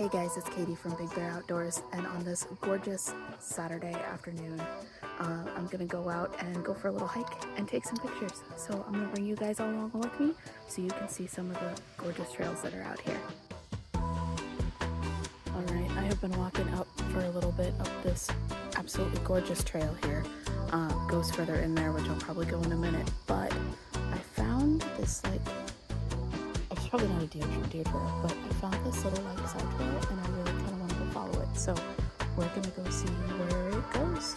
Hey guys, it's Katy from Big Bear Outdoors, and on this gorgeous Saturday afternoon, I'm gonna go out and go for a little hike and take some pictures. So I'm gonna bring you guys all along with me so you can see some of the gorgeous trails that are out here. Alright, I have been walking up for a little bit up this absolutely gorgeous trail here. Goes further in there, which I'll probably go in a minute, but I found this it's probably not a deer trail, but I found this little side trail and I really kind of want to go follow it. So we're gonna go see where it goes.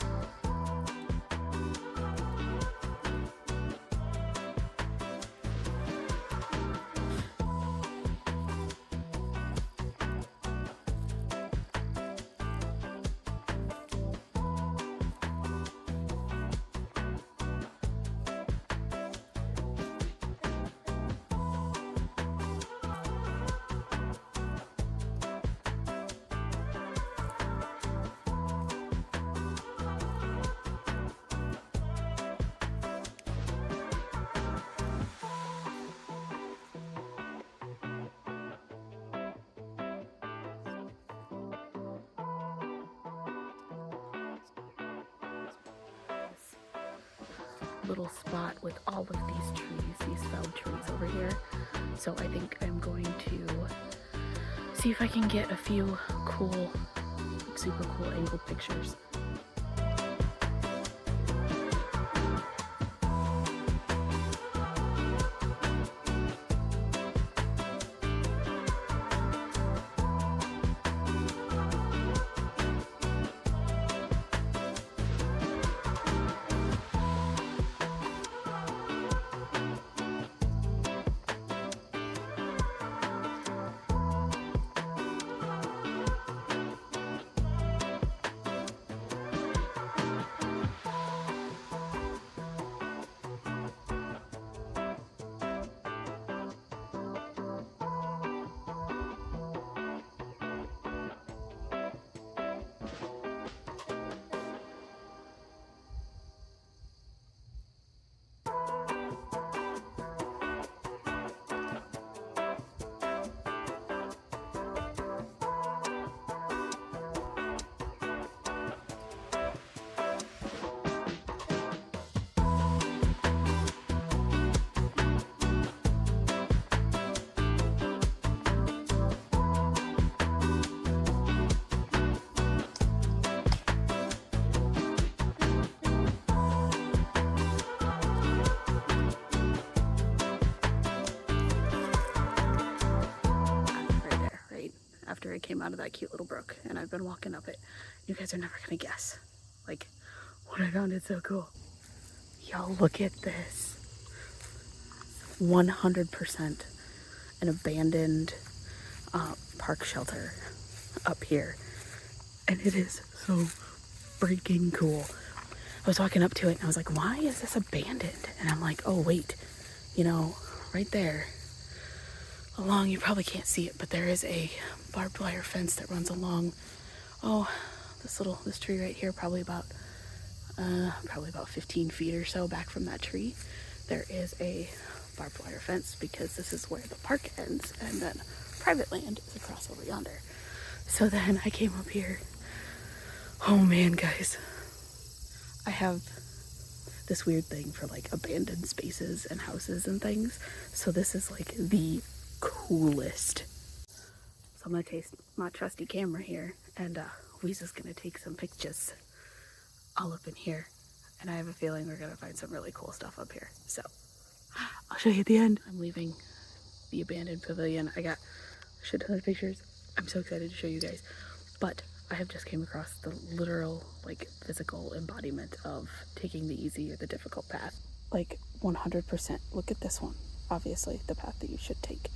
Little spot with all of these trees, these felled trees over here. So I think I'm going to see if I can get a few cool, super cool angled pictures. After I came out of that cute little brook, and I've been walking up it. You guys are never gonna guess what I found. It's so cool. Y'all, look at this. 100% an abandoned park shelter up here, and it is so freaking cool. I was walking up to it and I was like, why is this abandoned? And I'm like, oh wait, right there along, you probably can't see it, but there is a barbed wire fence that runs along, this tree right here, probably about 15 feet or so back from that tree. There is a barbed wire fence because this is where the park ends, and then private land is across over yonder. So then I came up here. Oh man, guys, I have this weird thing for abandoned spaces and houses and things. So this is the coolest. So I'm gonna take my trusty camera here, and Weeza's gonna take some pictures all up in here, and I have a feeling we're gonna find some really cool stuff up here. So I'll show you at the end. I'm leaving the abandoned pavilion. I got a shit ton of pictures. I'm so excited to show you guys, but I have just came across the literal physical embodiment of taking the easy or the difficult path. 100%. Look at this one. Obviously the path that you should take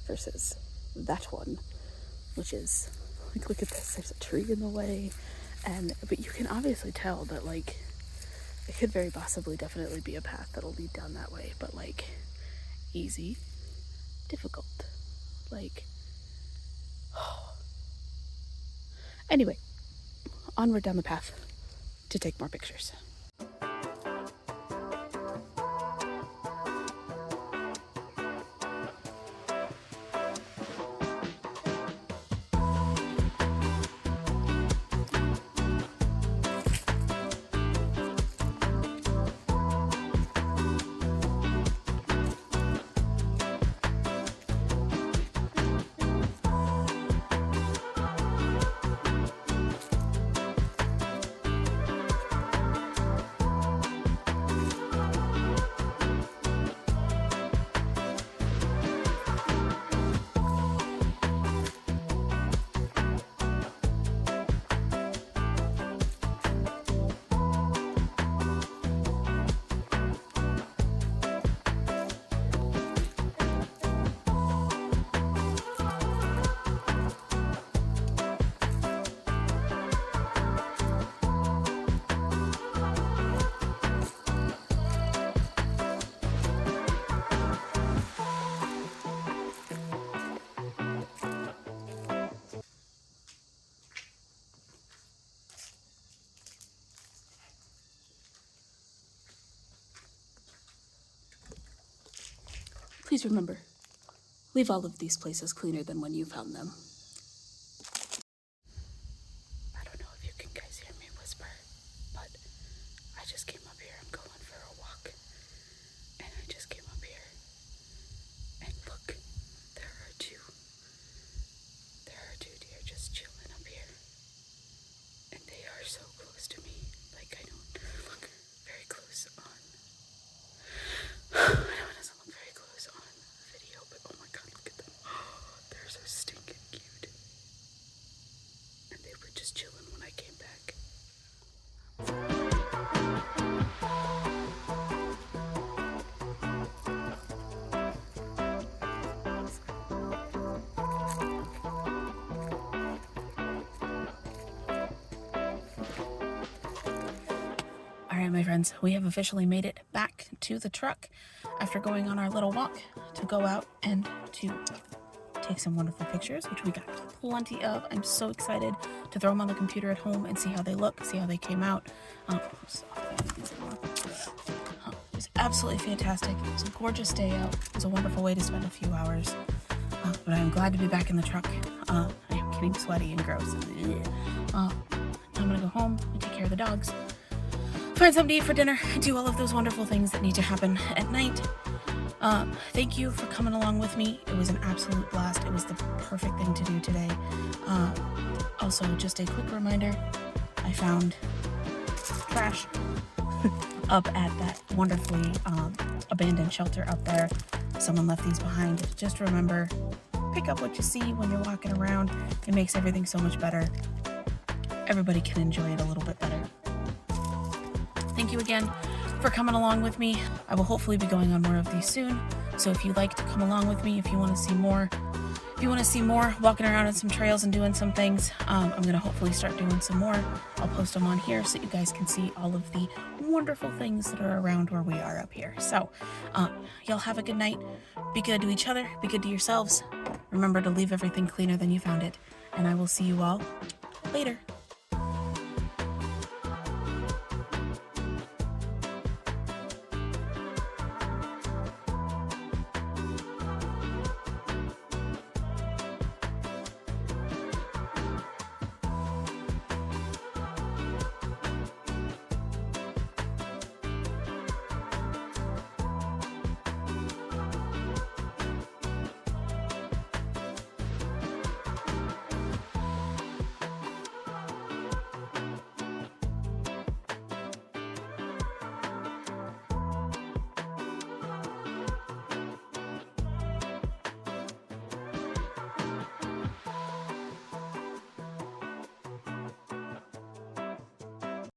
versus that one, which is look at this. There's a tree in the way, but you can obviously tell that it could very possibly definitely be a path that'll lead down that way, but easy, difficult, anyway, onward down the path to take more pictures. please remember, leave all of these places cleaner than when you found them. I don't know if you can guys hear me whisper, but I just came up here. I'm going for a walk. And I just came up here. And look, there are two deer just chilling up here. And they are so close to me. Like, I don't look very close on. I know it doesn't look very close on video, but oh my god, look at them. They're so stinking cute. And they were just chilling when I came back. All right, my friends, we have officially made it back to the truck after going on our little walk to go out and to take some wonderful pictures, which we got plenty of. I'm so excited to throw them on the computer at home and see how they look, see how they came out. It was absolutely fantastic. It was a gorgeous day out. It was a wonderful way to spend a few hours. But I'm glad to be back in the truck. I am getting sweaty and gross. I'm gonna go home and take care of the dogs, find something to eat for dinner, and do all of those wonderful things that need to happen at night. Thank you for coming along with me. It was an absolute blast. It was the perfect thing to do today. Also, just a quick reminder, I found trash up at that wonderfully abandoned shelter up there. Someone left these behind. Just remember, pick up what you see when you're walking around. It makes everything so much better. Everybody can enjoy it a little bit better. Thank you again for coming along with me. I will hopefully be going on more of these soon. So if you'd like to come along with me, if you want to see more, walking around on some trails and doing some things, I'm going to hopefully start doing some more. I'll post them on here so you guys can see all of the wonderful things that are around where we are up here. So y'all have a good night. Be good to each other. Be good to yourselves. Remember to leave everything cleaner than you found it. And I will see you all later.